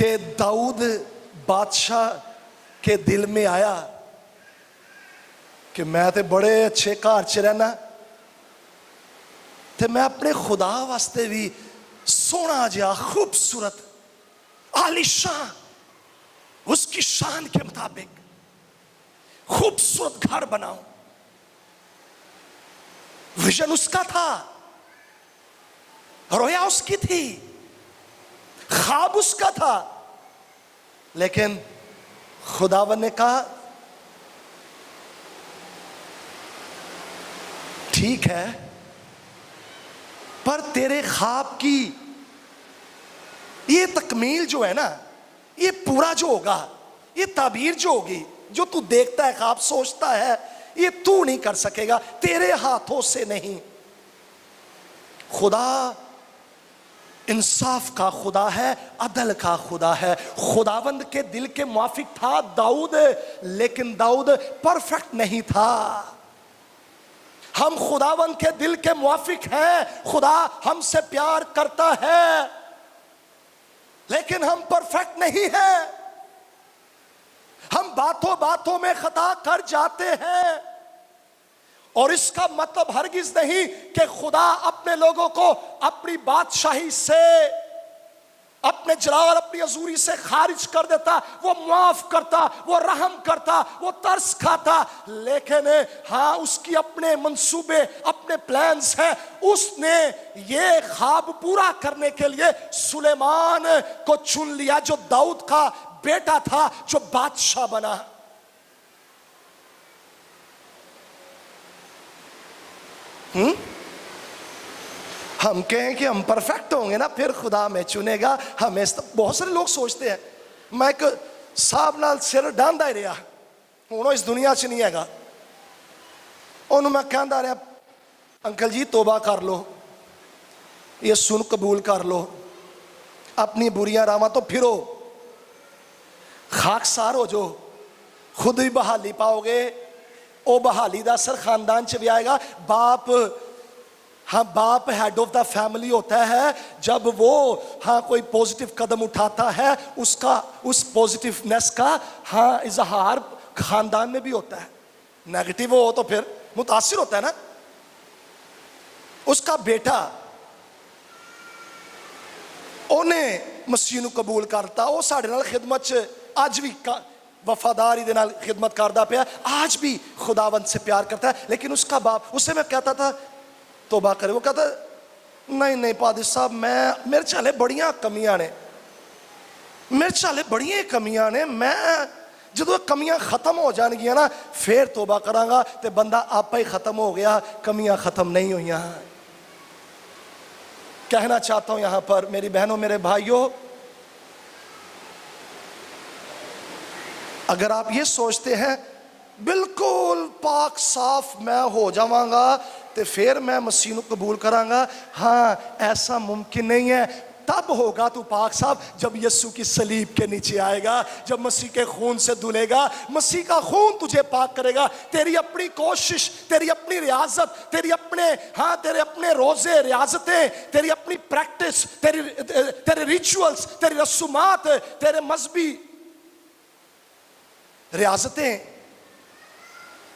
کہ داؤد بادشاہ کے دل میں آیا کہ میں تے بڑے اچھے گھر چ رہنا تے میں اپنے خدا واسطے بھی سونا جہا خوبصورت عالیشان اس کی شان کے مطابق خوبصورت گھر بناؤں. ویژن اس کا تھا, رویا اس کی تھی, خواب اس کا تھا, لیکن خداوند نے کہا ٹھیک ہے, پر تیرے خواب کی یہ تکمیل جو ہے نا, یہ پورا جو ہوگا, یہ تعبیر جو ہوگی, جو تو دیکھتا ہے, خواب سوچتا ہے, یہ تو نہیں کر سکے گا, تیرے ہاتھوں سے نہیں. خدا انصاف کا خدا ہے, عدل کا خدا ہے. خداوند کے دل کے موافق تھا داؤد, لیکن داؤد پرفیکٹ نہیں تھا. ہم خداوند کے دل کے موافق ہیں, خدا ہم سے پیار کرتا ہے, لیکن ہم پرفیکٹ نہیں ہیں. ہم باتوں باتوں میں خطا کر جاتے ہیں, اور اس کا مطلب ہرگز نہیں کہ خدا اپنے لوگوں کو اپنی بادشاہی سے, اپنے جلال, اپنی حضوری سے خارج کر دیتا. وہ معاف کرتا, وہ رحم کرتا, وہ ترس کھاتا, لیکن ہاں اس کی اپنے منصوبے, اپنے پلانز ہیں. اس نے یہ خواب پورا کرنے کے لیے سلیمان کو چن لیا, جو داؤد کا بیٹا تھا, جو بادشاہ بنا. ہم کہیں کہ ہم پرفیکٹ ہوں گے نا پھر خدا ہمیں چنے گا. ہمیں بہت سارے لوگ سوچتے ہیں میں ایک صاحب نال سر ڈاندا ہی رہا ہوں, اس دنیا چ نہیں ہے گا, انہوں میں کہندا رہا انکل جی توبہ کر لو, یسوع نوں قبول کر لو, اپنی بریاں راواں تو پھرو, خاکسار ہو جو, خود ہی بحالی پاؤ گے. او بحالی دا اثر خاندان چ بھی آئے گا. باپ, ہاں باپ ہیڈ آف دا فیملی ہوتا ہے. جب وہ ہاں کوئی پوزیٹیو قدم اٹھاتا ہے, اس کا, اس پوزیٹیونیس کا ہاں اظہار خاندان میں بھی ہوتا ہے. نیگیٹیو ہو تو پھر متاثر ہوتا ہے نا. اس کا بیٹا انہیں مسیح نوں قبول کرتا, وہ ساڈے نال خدمت چ اج بھی وفاداری دے نال خدمت کردا پیا, آج بھی خداوند سے پیار کرتا ہے. لیکن اس کا باپ, اس سے میں کہتا تھا توبہ کرے, وہ کہتا نہیں نہیں پادری صاحب میں, میرے چالے بڑیاں کمیاں نے, میرے چالے بڑیاں کمیاں نے, میں جدو کمیاں ختم ہو جان گیا نا پھر توبہ کراں گا. تے بندہ آپ ہی ختم ہو گیا, کمیاں ختم نہیں ہوئیاں. کہنا چاہتا ہوں یہاں پر میری بہنوں, میرے بھائیوں, اگر آپ یہ سوچتے ہیں بالکل پاک صاف میں ہو جاواں گا تو پھر میں مسیح نوں قبول کراں گا, ہاں ایسا ممکن نہیں ہے. تب ہوگا تو پاک صاف جب یسوع کی صلیب کے نیچے آئے گا, جب مسیح کے خون سے دھلے گا. مسیح کا خون تجھے پاک کرے گا. تیری اپنی کوشش, تیری اپنی ریاضت, تیرے اپنے روزے, ریاضتیں, تیری اپنی پریکٹس, تیرے ریچولز, تیری رسومات, تیرے مذہبی ریاضتیں,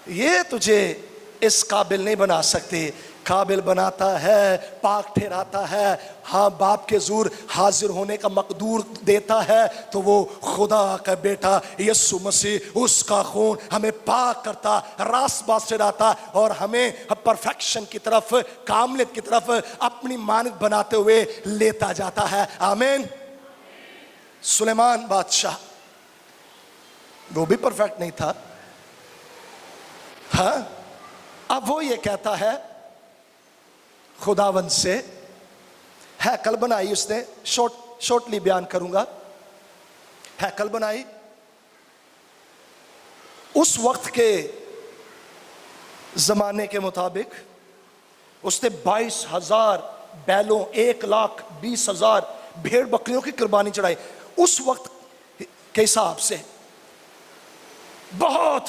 یہ تجھے اس قابل نہیں بنا سکتے. قابل بناتا ہے, پاک ٹھہراتا ہے, ہاں باپ کے زور حاضر ہونے کا مقدور دیتا ہے, تو وہ خدا کا بیٹا یسوع مسیح, اس کا خون ہمیں پاک کرتا, راست باز چڑھاتا, اور ہمیں پرفیکشن کی طرف, کاملیت کی طرف اپنی مانند بناتے ہوئے لیتا جاتا ہے. آمین. سلیمان بادشاہ وہ بھی پرفیکٹ نہیں تھا, ہاں. اب وہ یہ کہتا ہے خداوند سے, ہیکل بنائی اس نے, شورٹلی بیان کروں گا. ہیکل بنائی, اس وقت کے زمانے کے مطابق اس نے 22,000 بیلوں, 1,20,000 بھیڑ بکریوں کی قربانی چڑھائی. اس وقت کے حساب سے بہت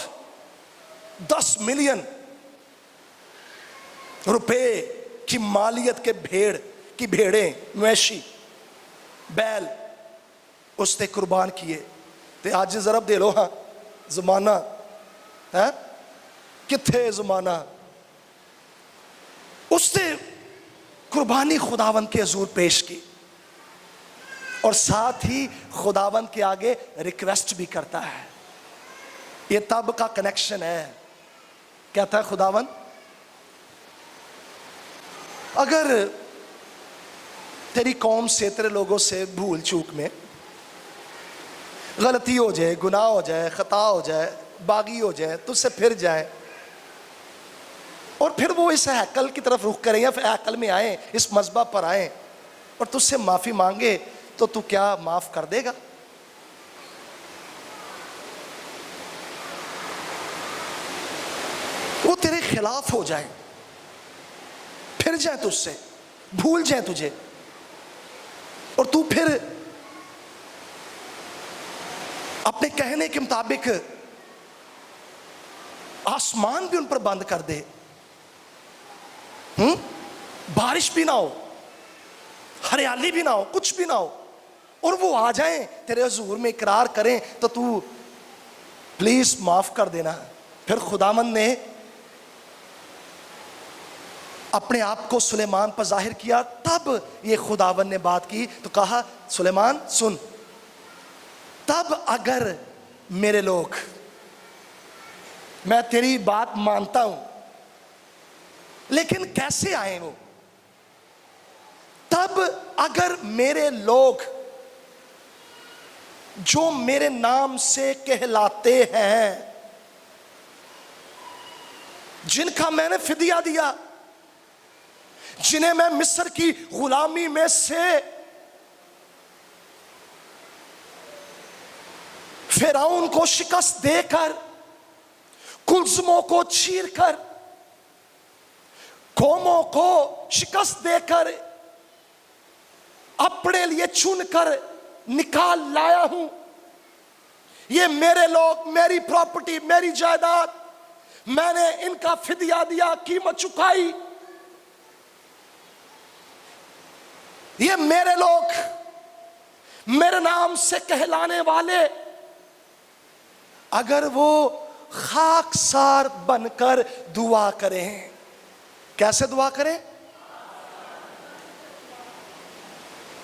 10 ملین روپے کی مالیت کے بھیڑیں, مویشی, بیل, اس نے قربان کیے. تے اج ضرب دے لو ہاں زمانہ ہے کتھے زمانہ. اس نے قربانی خداوند کے حضور پیش کی اور ساتھ ہی خداوند کے آگے ریکویسٹ بھی کرتا ہے. یہ تب کا کنیکشن ہے. کہتا ہے خداوند اگر تیری قوم سے تیرے لوگوں سے بھول چوک میں غلطی ہو جائے, گناہ ہو جائے, خطا ہو جائے, باغی ہو جائے, تجھ سے پھر جائے اور پھر وہ اس ہیکل کی طرف رخ کریں یا پھر ہیکل میں آئیں, اس مذبح پر آئیں اور تجھ سے معافی مانگے, تو تو کیا معاف کر دے گا؟ وہ تیرے خلاف ہو جائیں, پھر جائیں تجھ سے, بھول جائیں تجھے, اور تو پھر اپنے کہنے کے مطابق آسمان بھی ان پر بند کر دے, بارش بھی نہ ہو, ہریالی بھی نہ ہو, کچھ بھی نہ ہو, اور وہ آ جائیں تیرے حضور میں اقرار کریں, تو پلیز معاف کر دینا. پھر خداوند نے اپنے آپ کو سلیمان پر ظاہر کیا. تب یہ خداوند نے بات کی تو کہا سلیمان سن, تب اگر میرے لوگ, میں تیری بات مانتا ہوں لیکن کیسے آئیں وہ, تب اگر میرے لوگ جو میرے نام سے کہلاتے ہیں, جن کا میں نے فدیہ دیا, جنہیں میں مصر کی غلامی میں سے فرعون کو شکست دے کر, کلزموں کو چیر کر, قوموں کو شکست دے کر, اپنے لیے چن کر نکال لایا ہوں, یہ میرے لوگ, میری پراپرٹی, میری جائیداد, میں نے ان کا فدیہ دیا, قیمت چکائی. یہ میرے لوگ, میرے نام سے کہلانے والے, اگر وہ خاکسار بن کر دعا کریں. کیسے دعا کریں؟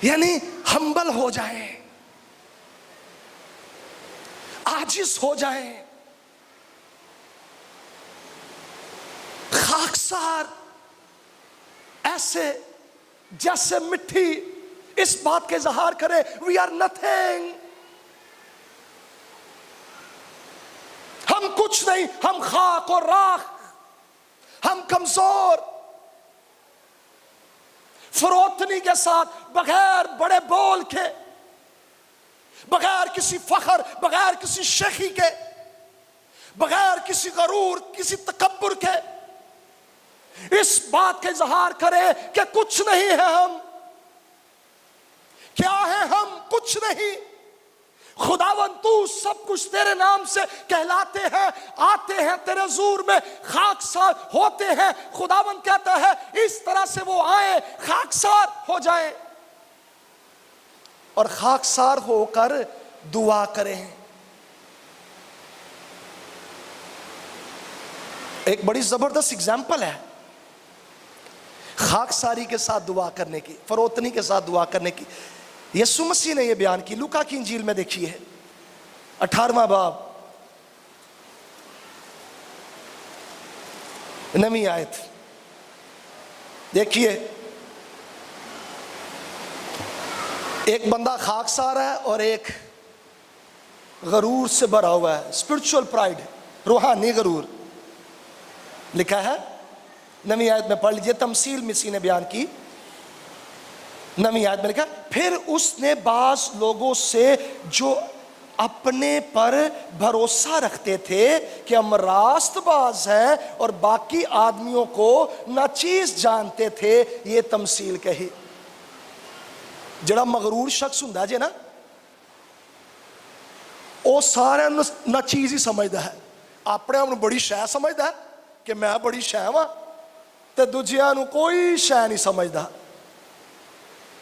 یعنی ہمبل ہو جائیں, عاجز ہو جائیں, خاکسار, ایسے جیسے مٹی, اس بات کے اظہار کرے وی آر نتھنگ, ہم کچھ نہیں, ہم خاک اور راکھ, ہم کمزور, فروتنی کے ساتھ, بغیر بڑے بول کے, بغیر کسی فخر, بغیر کسی شیخی کے, بغیر کسی غرور, کسی تکبر کے, اس بات کا اظہار کرے کہ کچھ نہیں ہے ہم. کیا ہے ہم؟ کچھ نہیں. خداوند تو سب کچھ, تیرے نام سے کہلاتے ہیں, آتے ہیں تیرے حضور میں, خاکسار ہوتے ہیں. خداوند کہتا ہے اس طرح سے وہ آئیں, خاکسار ہو جائیں اور خاکسار ہو کر دعا کریں. ایک بڑی زبردست اگزامپل ہے خاکساری کے ساتھ دعا کرنے کی, فروتنی کے ساتھ دعا کرنے کی. یسوع مسیح نے یہ بیان کی. لوکا کی انجیل میں دیکھیے 18واں باب 9 آیت دیکھیے. ایک بندہ خاکسار ہے اور ایک غرور سے بھرا ہوا ہے, اسپرچول پرائیڈ, روحانی غرور. لکھا ہے 9 آیت میں پڑھ لیجئے, تمثیل مسیح نے بیان کی. 9 آیت میں لکھا, پھر اس نے بعض لوگوں سے جو اپنے پر بھروسہ رکھتے تھے کہ ہم راست باز ہیں اور باقی آدمیوں کو ناچیز جانتے تھے, یہ تمثیل کہی. جڑا مغرور شخص ہوندا جے نا, وہ سارے ناچیز ہی سمجھدا ہے, اپنے آپ بڑی شے سمجھدا ہے کہ میں بڑی شے ہاں, تے دوجیاں نو کوئی شے نہیں سمجھدا.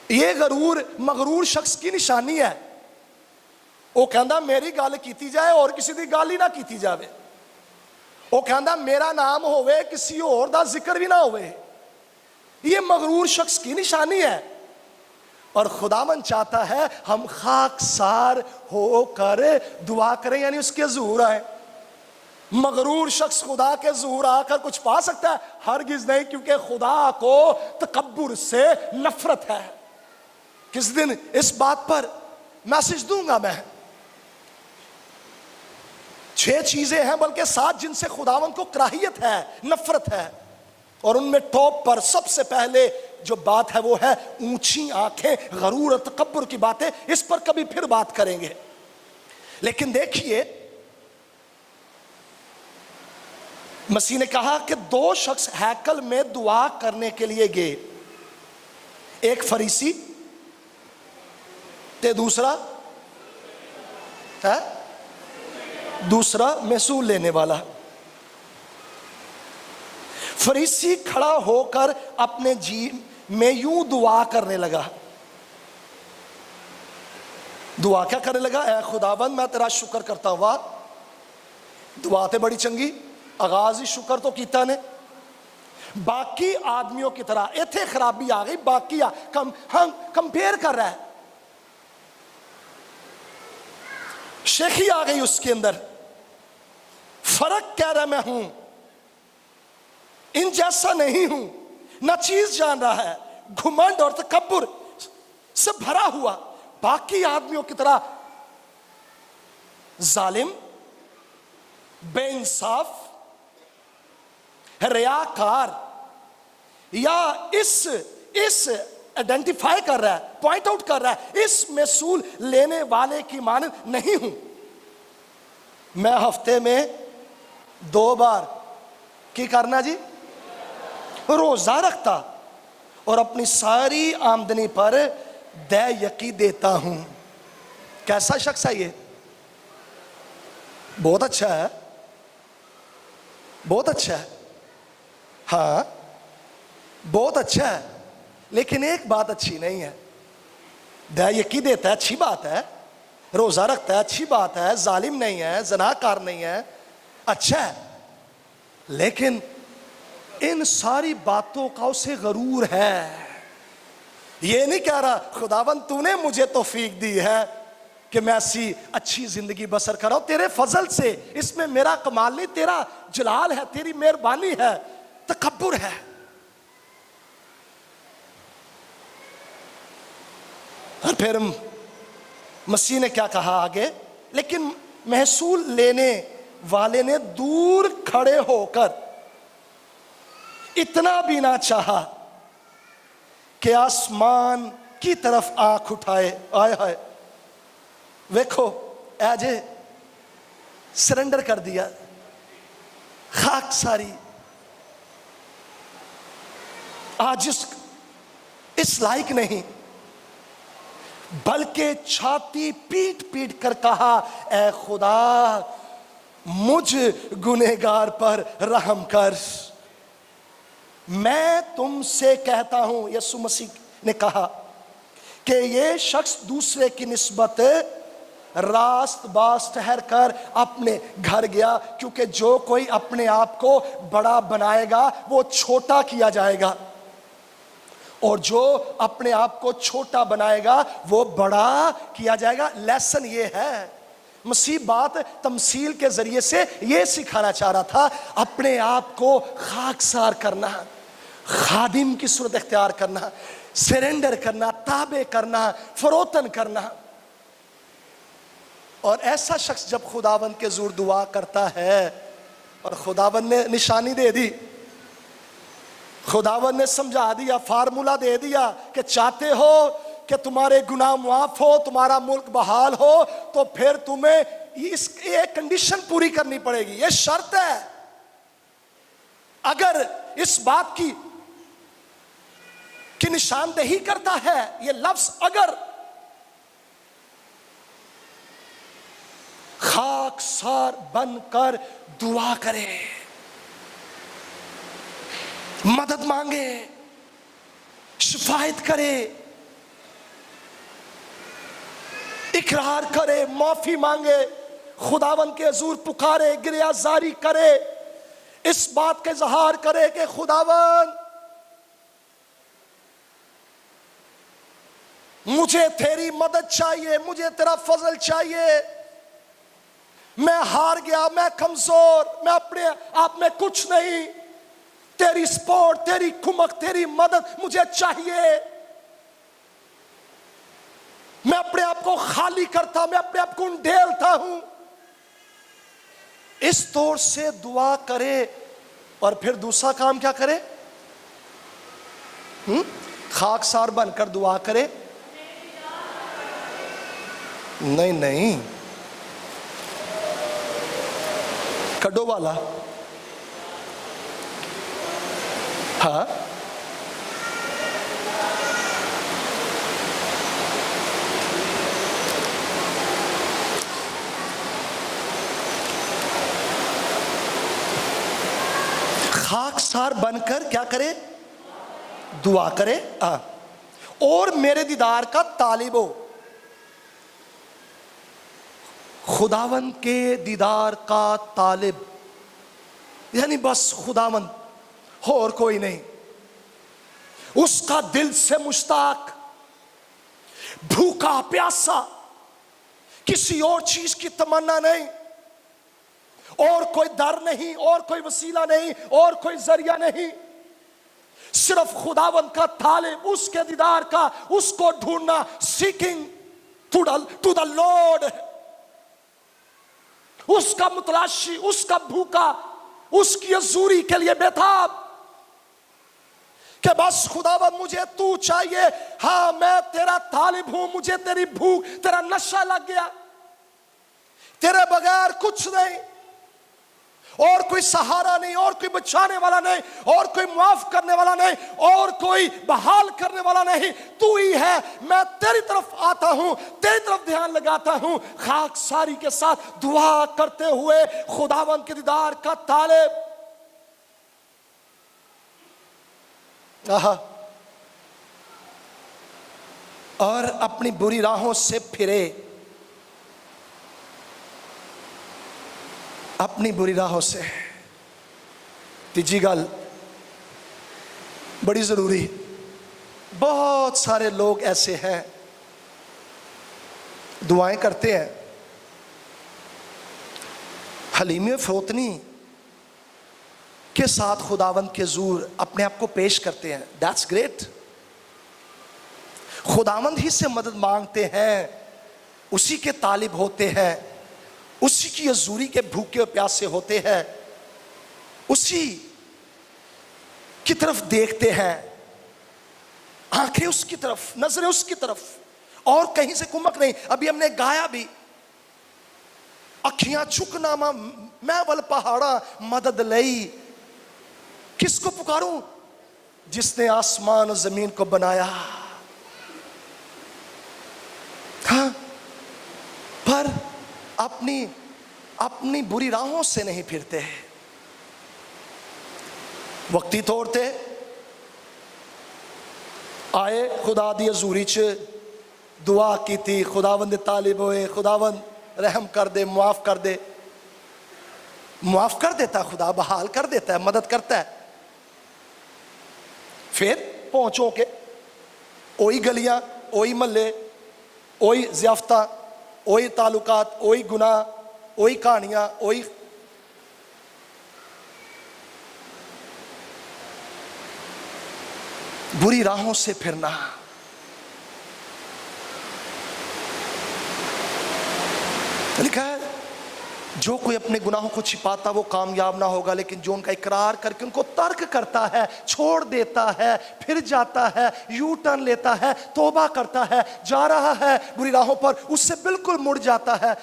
یہ غرور مغرور شخص کی نشانی ہے. وہ کہندا میری گل کیتی جائے اور کسی دی گل ہی نہ کیتی جاوے. وہ کہندا میرا نام ہوئے کسی اور دا ذکر بھی نہ ہوئے. یہ مغرور شخص کی نشانی ہے. اور خداوند چاہتا ہے ہم خاکسار ہو کر دعا کریں, یعنی اس کے ظہور آئیں. مغرور شخص خدا کے ظہور آ کر کچھ پا سکتا ہے؟ ہرگز نہیں, کیونکہ خدا کو تکبر سے نفرت ہے. کس دن اس بات پر میسج دوں گا میں. 6 چیزیں ہیں بلکہ 7 جن سے خداوند کو کراہیت ہے, نفرت ہے. اور ان میں ٹاپ پر سب سے پہلے جو بات ہے وہ ہے اونچی آنکھیں, غرور اور تکبر کی باتیں. اس پر کبھی پھر بات کریں گے. لیکن دیکھیے, مسیح نے کہا کہ 2 شخص ہیکل میں دعا کرنے کے لیے گئے, ایک فریسی تے دوسرا محصول لینے والا. فریسی کھڑا ہو کر اپنے جی میں یوں دعا کرنے لگا. دعا کیا کرنے لگا؟ اے خداوند میں تیرا شکر کرتا ہوا. دعا تے بڑی چنگی, آغاز ہی شکر تو کیتا نے. باقی آدمیوں کی طرح ایتھے خرابی آ گئی, باقی ہم کمپیئر کر رہا ہے, شیخی آ گئی اس کے اندر. فرق کہہ رہا میں ہوں, ان جیسا نہیں ہوں, نہ چیز جان رہا ہے, گھمنڈ اور تکبر سے بھرا ہوا, باقی آدمیوں کی طرح ظالم, بے انصاف, ریاکار, یا اس آئیڈینٹیفائی کر رہا ہے, پوائنٹ آؤٹ کر رہا ہے, اس محصول لینے والے کی مانند نہیں ہوں. میں ہفتے میں 2 بار کی کرنا جی روزہ رکھتا اور اپنی ساری آمدنی پر دے یقی دیتا ہوں. کیسا شخص ہے یہ؟ بہت اچھا ہے, بہت اچھا ہے, ہاں بہت اچھا ہے. لیکن ایک بات اچھی نہیں ہے. دے یقی دیتا ہے, اچھی بات ہے. روزہ رکھتا ہے, اچھی بات ہے. ظالم نہیں ہے, زناکار نہیں ہے, اچھا ہے. لیکن ان ساری باتوں کا اسے غرور ہے. یہ نہیں کہہ رہا خداوند تو نے مجھے توفیق دی ہے کہ میں ایسی اچھی زندگی بسر کر رہا ہوں, تیرے فضل سے, اس میں میرا کمال نہیں, تیرا جلال ہے, تیری مہربانی ہے. تکبر ہے. اور پھر مسیح نے کیا کہا آگے؟ لیکن محصول لینے والے نے دور کھڑے ہو کر اتنا بھی نہ چاہا کہ آسمان کی طرف آنکھ اٹھائے. آئے ہائے, ویکھو اے جے سرنڈر کر دیا, خاک ساری, آج اس لائق نہیں, بلکہ چھاتی پیٹ پیٹ کر کہا اے خدا مجھ گنہگار پر رحم کر. میں تم سے کہتا ہوں, یسوع مسیح نے کہا, کہ یہ شخص دوسرے کی نسبت راست باز ٹھہر کر اپنے گھر گیا, کیونکہ جو کوئی اپنے آپ کو بڑا بنائے گا وہ چھوٹا کیا جائے گا, اور جو اپنے آپ کو چھوٹا بنائے گا وہ بڑا کیا جائے گا. لیسن یہ ہے, مسیح بات تمثیل کے ذریعے سے یہ سکھانا چاہ رہا تھا, اپنے آپ کو خاکسار کرنا, خادم کی صورت اختیار کرنا, سرنڈر کرنا, تابع کرنا, فروتن کرنا. اور ایسا شخص جب خداوند کے زور دعا کرتا ہے, اور خداوند نے نشانی دے دی, خداوند نے سمجھا دیا, فارمولا دے دیا کہ چاہتے ہو کہ تمہارے گناہ معاف ہو, تمہارا ملک بحال ہو, تو پھر تمہیں ایک کنڈیشن پوری کرنی پڑے گی. یہ شرط ہے. اگر اس بات کی نشاندہی کرتا ہے یہ لفظ, اگر خاکسار بن کر دعا کرے, مدد مانگے, شفاعت کرے, اقرار کرے, معافی مانگے, خداوند کے حضور پکارے, گریہ زاری کرے, اس بات کا اظہار کرے کہ خداوند مجھے تیری مدد چاہیے, مجھے تیرا فضل چاہیے, میں ہار گیا, میں کمزور, میں اپنے آپ میں کچھ نہیں, تیری سپورٹ, تیری کمک, تیری مدد مجھے چاہیے, میں اپنے آپ کو خالی کرتا, میں اپنے آپ کو انڈیلتا ہوں. اس طور سے دعا کرے. اور پھر دوسرا کام کیا کرے؟ خاکسار بن کر دعا کرے؟ نہیں, کڈو والا. ہاں, خاکسار بن کر کیا کرے؟ دعا کرے. اور میرے دیدار کا طالب ہو. خداوند کے دیدار کا طالب یعنی بس خداوند, اور کوئی نہیں. اس کا دل سے مشتاق, بھوکا پیاسا, کسی اور چیز کی تمنا نہیں, اور کوئی در نہیں, اور کوئی وسیلہ نہیں, اور کوئی ذریعہ نہیں, صرف خداوند کا طالب, اس کے دیدار کا, اس کو ڈھونڈنا. سیکنگ ٹو دا لارڈ, اس کا متلاشی, اس کا بھوکا, اس کی حضوری کے لیے بیتاب کہ بس خداوند مجھے تو چاہیے. ہاں میں تیرا طالب ہوں, مجھے تیری بھوک, تیرا نشہ لگ گیا, تیرے بغیر کچھ نہیں, اور کوئی سہارا نہیں, اور کوئی بچانے والا نہیں, اور کوئی معاف کرنے والا نہیں, اور کوئی بحال کرنے والا نہیں, تو ہی ہے. میں تیری طرف آتا ہوں, تیری طرف دھیان لگاتا ہوں, خاکساری کے ساتھ دعا کرتے ہوئے خداوند کے دیدار کا طالب. اور اپنی بری راہوں سے پھرے, اپنی بری راہوں سے. تیجی گل بڑی ضروری. بہت سارے لوگ ایسے ہیں دعائیں کرتے ہیں, حلیمی فروتنی کے ساتھ خداوند کے حضور اپنے آپ کو پیش کرتے ہیں. That's great. خداوند ہی سے مدد مانگتے ہیں, اسی کے طالب ہوتے ہیں, اسی کی حضوری کے بھوکے اور پیاسے ہوتے ہیں, اسی کی طرف دیکھتے ہیں, آنکھیں اس کی طرف, نظریں اس کی طرف, اور کہیں سے کمک نہیں. ابھی ہم نے گایا بھی, اکھیاں چکنا میں ول پہاڑا مدد لئی. کس کو پکاروں؟ جس نے آسمان و زمین کو بنایا. ہاں, پر اپنی بری راہوں سے نہیں پھرتے ہیں. وقتی طور تے آئے خدا دی حضوری چ, دعا کی تھی, خداوند طالب ہوئے, خداوند رحم کر دے, معاف کر دے. معاف کر دیتا خدا, بحال کر دیتا ہے, مدد کرتا ہے. پھر پہنچو کے وہی گلیاں, وہی محلے, وہی ضیافتہ, وہی تعلقات, وہی گناہ, وہی کہانیاں, وہی بری راہوں سے پھرنا. لکھا ہے جو کوئی اپنے گناہوں کو چھپاتا وہ کامیاب نہ ہوگا, لیکن جو ان کا اقرار کر کے ان کو ترک کرتا ہے, چھوڑ دیتا ہے, پھر جاتا ہے, یو ٹرن لیتا ہے, توبہ کرتا ہے, جا رہا ہے بری راہوں پر, اس سے بالکل مڑ جاتا ہے,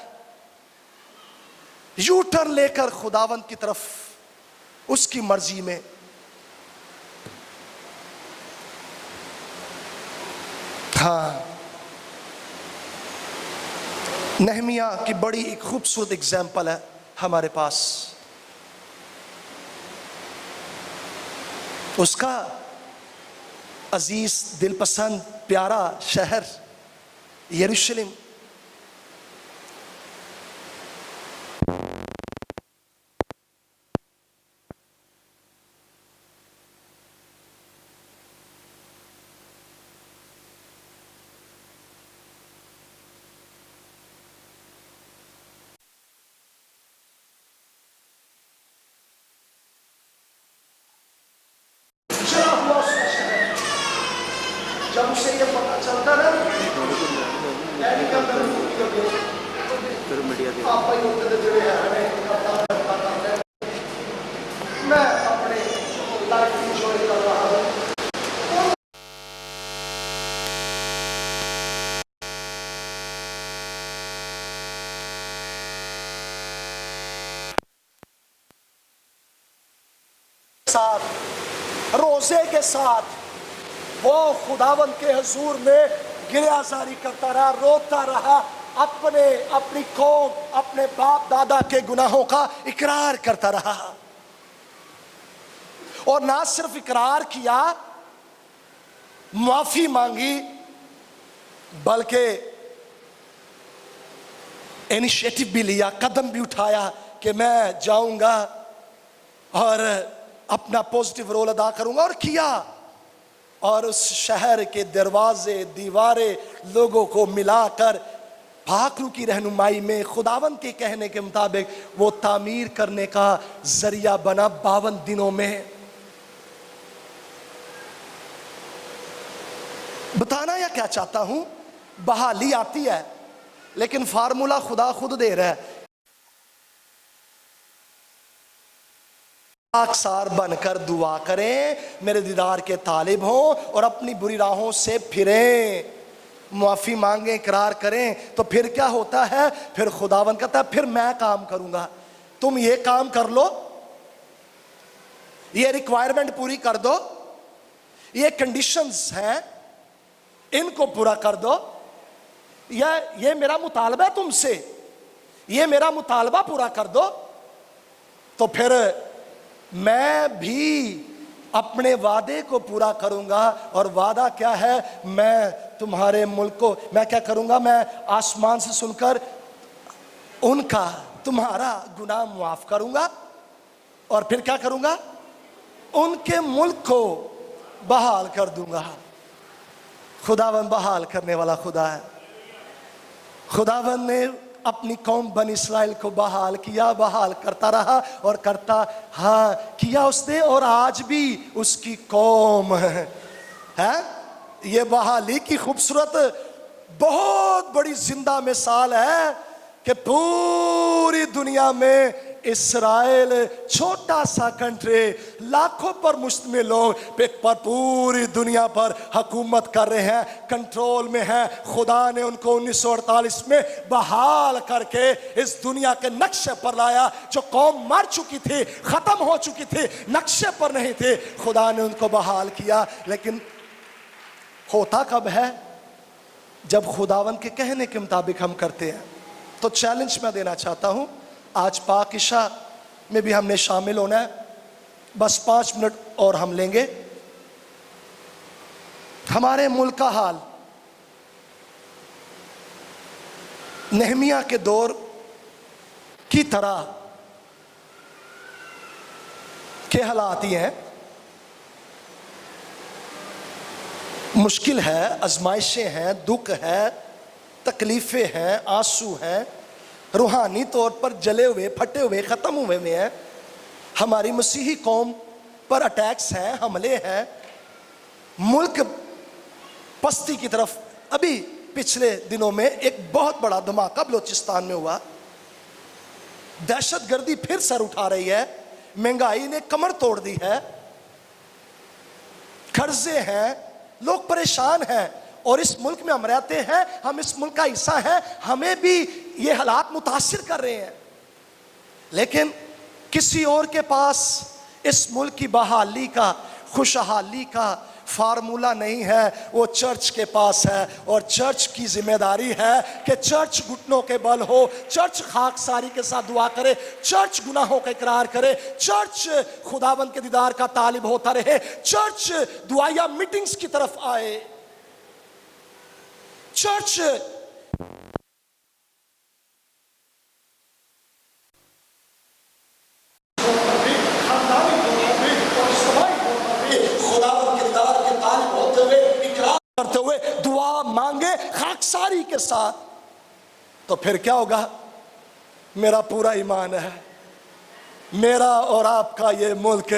یو ٹرن لے کر خداوند کی طرف اس کی مرضی میں. ہاں, نہمیہ کی بڑی ایک خوبصورت اگزامپل ہے ہمارے پاس. اس کا عزیز, دل پسند, پیارا شہر یروشلم, سر میڈیا کے آپ ہی ہوتے تھے جڑے ہیں میں اپنے لائف انجوائے کر رہا ہوں. روزے کے ساتھ وہ خداوند کے حضور میں گریہ زاری کرتا رہا, روتا رہا, اپنی قوم, اپنے باپ دادا کے گناہوں کا اقرار کرتا رہا. اور نہ صرف اقرار کیا, معافی مانگی, بلکہ انیشیٹو بھی لیا, قدم بھی اٹھایا کہ میں جاؤں گا اور اپنا پوزیٹیو رول ادا کروں گا, اور کیا. اور اس شہر کے دروازے دیواریں لوگوں کو ملا کر پاک روح کی رہنمائی میں خداوند کے کہنے کے مطابق وہ تعمیر کرنے کا ذریعہ بنا 52 دنوں میں. بتانا یا کیا چاہتا ہوں, بحالی آتی ہے لیکن فارمولا خدا خود دے رہا ہے. اکثر بن کر دعا کریں, میرے دیدار کے طالب ہوں اور اپنی بری راہوں سے پھریں, معافی مانگیں, اقرار کریں. تو پھر کیا ہوتا ہے, پھر خداوند کہتا ہے پھر میں کام کروں گا. تم یہ کام کر لو, یہ ریکوائرمنٹ پوری کر دو, یہ کنڈیشنز ہیں ان کو پورا کر دو, یہ میرا مطالبہ ہے تم سے, یہ میرا مطالبہ پورا کر دو, تو پھر میں بھی اپنے وعدے کو پورا کروں گا. اور وعدہ کیا ہے, میں تمہارے ملک کو میں کیا کروں گا, میں آسمان سے سن کر ان کا تمہارا گناہ معاف کروں گا, اور پھر کیا کروں گا, ان کے ملک کو بحال کر دوں گا. خداوند بحال کرنے والا خدا ہے. خداوند نے اپنی قوم بنی اسرائیل کو بحال کیا, بحال کرتا رہا اور کرتا کیا اس نے, اور آج بھی اس کی قوم ہے. یہ بحالی کی خوبصورت بہت بڑی زندہ مثال ہے کہ پوری دنیا میں اسرائیل چھوٹا سا کنٹری, لاکھوں پر مشتمل لوگ پر پوری دنیا پر حکومت کر رہے ہیں, کنٹرول میں ہیں. خدا نے ان کو 1948 میں بحال کر کے اس دنیا کے نقشے پر لایا. جو قوم مر چکی تھی, ختم ہو چکی تھی, نقشے پر نہیں تھی, خدا نے ان کو بحال کیا. لیکن ہوتا کب ہے, جب خداوند کے کہنے کے مطابق ہم کرتے ہیں. تو چیلنج میں دینا چاہتا ہوں, آج پاک عشاء میں بھی ہم نے شامل ہونا ہے. بس 5 منٹ اور ہم لیں گے. ہمارے ملک کا حال نہمیہ کے دور کی طرح کے حالات ہی ہیں. مشکل ہے, آزمائشیں ہیں, دکھ ہے, تکلیفیں ہیں, آنسو ہیں, روحانی طور پر جلے ہوئے, پھٹے ہوئے, ختم ہوئے ہیں. ہماری مسیحی قوم پر اٹیکس ہیں, حملے ہیں, ملک پستی کی طرف. ابھی پچھلے دنوں میں ایک بہت بڑا دھماکہ بلوچستان میں ہوا, دہشت گردی پھر سر اٹھا رہی ہے, مہنگائی نے کمر توڑ دی ہے, قرضے ہیں, لوگ پریشان ہیں. اور اس ملک میں ہم رہتے ہیں, ہم اس ملک کا حصہ ہیں, ہمیں بھی یہ حالات متاثر کر رہے ہیں. لیکن کسی اور کے پاس اس ملک کی بحالی کا, خوشحالی کا فارمولا نہیں ہے, وہ چرچ کے پاس ہے. اور چرچ کی ذمہ داری ہے کہ چرچ گھٹنوں کے بل ہو, چرچ خاکساری کے ساتھ دعا کرے, چرچ گناہوں کا اقرار کرے, چرچ خداوند کے دیدار کا طالب ہوتا رہے, چرچ دعائیہ میٹنگز کی طرف آئے, چرچ کرتے ہوئے دعا مانگے خاکساری کے ساتھ. تو پھر کیا ہوگا, میرا پورا ایمان ہے, میرا اور آپ کا یہ ملک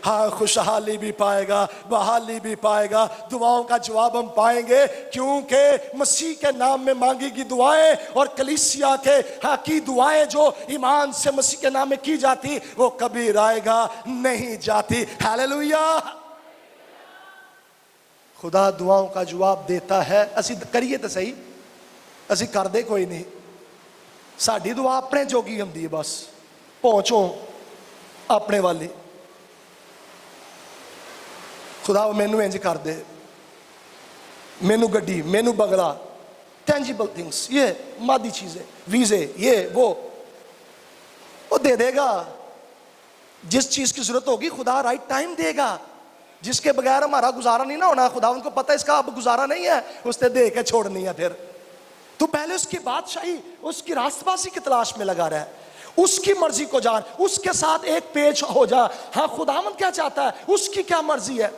ہاں خوشحالی بھی پائے گا، بحالی بھی پائے گا، دعاؤں کا جواب ہم پائیں گے، کیونکہ مسیح کے نام میں مانگی گی دعائیں اور کلیسیا کے ہاں کی دعائیں جو ایمان سے مسیح کے نام میں کی جاتی وہ کبھی رائے گا نہیں جاتی۔ ہیلیلویا۔ خدا دعاؤں کا جواب دیتا ہے، اسی کریے تو صحیح، اسی کر دے کوئی نہیں، ساڈی دعا اپنے جوگی ہوں دی بس، پہنچو اپنے والی۔ خدا وہ مینو انج کر دے، مینو گڈی، مینو بنگلہ، ٹینجیبل تھنگس، یہ مادی چیزیں، ویزے، یہ وہ دے دے گا۔ جس چیز کی ضرورت ہوگی خدا رائٹ ٹائم دے گا، جس کے بغیر ہمارا گزارا نہیں نہ ہونا، خدا ان کو پتہ ہے اس کا اب گزارا نہیں ہے، اس نے دے کے چھوڑنی ہے۔ پھر تو پہلے اس کی بادشاہی، اس کی راست بازی کی تلاش میں لگا رہا ہے، اس کی مرضی کو جان، اس کے ساتھ ایک پیج ہو جا۔ ہاں خداوند کیا چاہتا ہے، اس کی کیا مرضی ہے،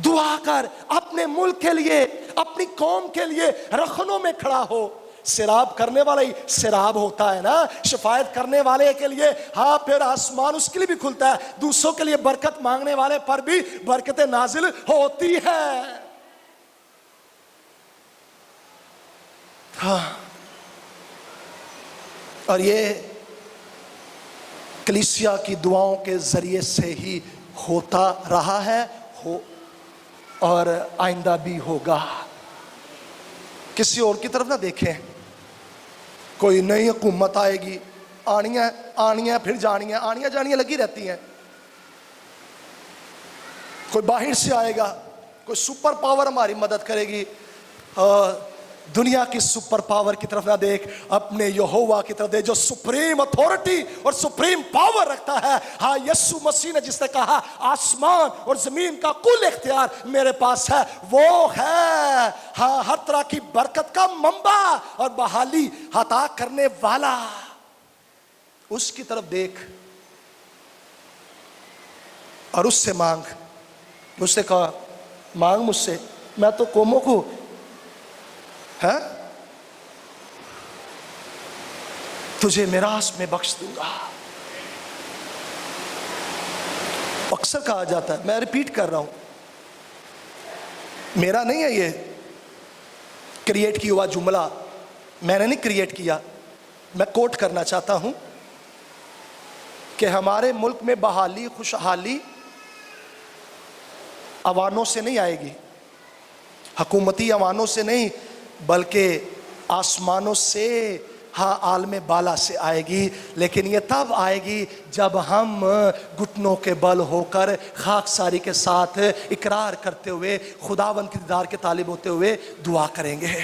دعا کر اپنے ملک کے لیے، اپنی قوم کے لیے رخنوں میں کھڑا ہو۔ سیراب کرنے والا ہی سیراب ہوتا ہے نا، شفاعت کرنے والے کے لیے ہاں پھر آسمان اس کے لیے بھی کھلتا ہے، دوسروں کے لیے برکت مانگنے والے پر بھی برکتیں نازل ہوتی ہے۔ ہاں، اور یہ کلیسیا کی دعاؤں کے ذریعے سے ہی ہوتا رہا ہے اور آئندہ بھی ہوگا۔ کسی اور کی طرف نہ دیکھیں، کوئی نئی حکومت آئے گی، آنیاں پھر جانیاں، آنیاں جانیاں لگی رہتی ہیں، کوئی باہر سے آئے گا، کوئی سپر پاور ہماری مدد کرے گی۔ دنیا کی سپر پاور کی طرف نہ دیکھ، اپنے یہوہ کی طرف دیکھ جو سپریم اتھارٹی اور سپریم پاور رکھتا ہے۔ ہاں یسوع مسیح نے جس نے کہا آسمان اور زمین کا کل اختیار میرے پاس ہے، وہ ہے ہاں ہر طرح کی برکت کا منبع اور بحالی عطا کرنے والا۔ اس کی طرف دیکھ اور اس سے مانگ۔ مجھ سے کہا مانگ مجھ سے، میں تو قوموں کو ہے تجھے میراث میں بخش دوں گا۔ اکثر کہا جاتا ہے، میں ریپیٹ کر رہا ہوں، میرا نہیں ہے یہ کریٹ کیا ہوا جملہ، میں نے نہیں کریٹ کیا، میں کوٹ کرنا چاہتا ہوں کہ ہمارے ملک میں بحالی، خوشحالی عوانوں سے نہیں آئے گی، حکومتی عوانوں سے نہیں، بلکہ آسمانوں سے، ہاں عالم بالا سے آئے گی۔ لیکن یہ تب آئے گی جب ہم گھٹنوں کے بل ہو کر خاکساری کے ساتھ اقرار کرتے ہوئے، خداوند کی دیدار کے طالب ہوتے ہوئے دعا کریں گے۔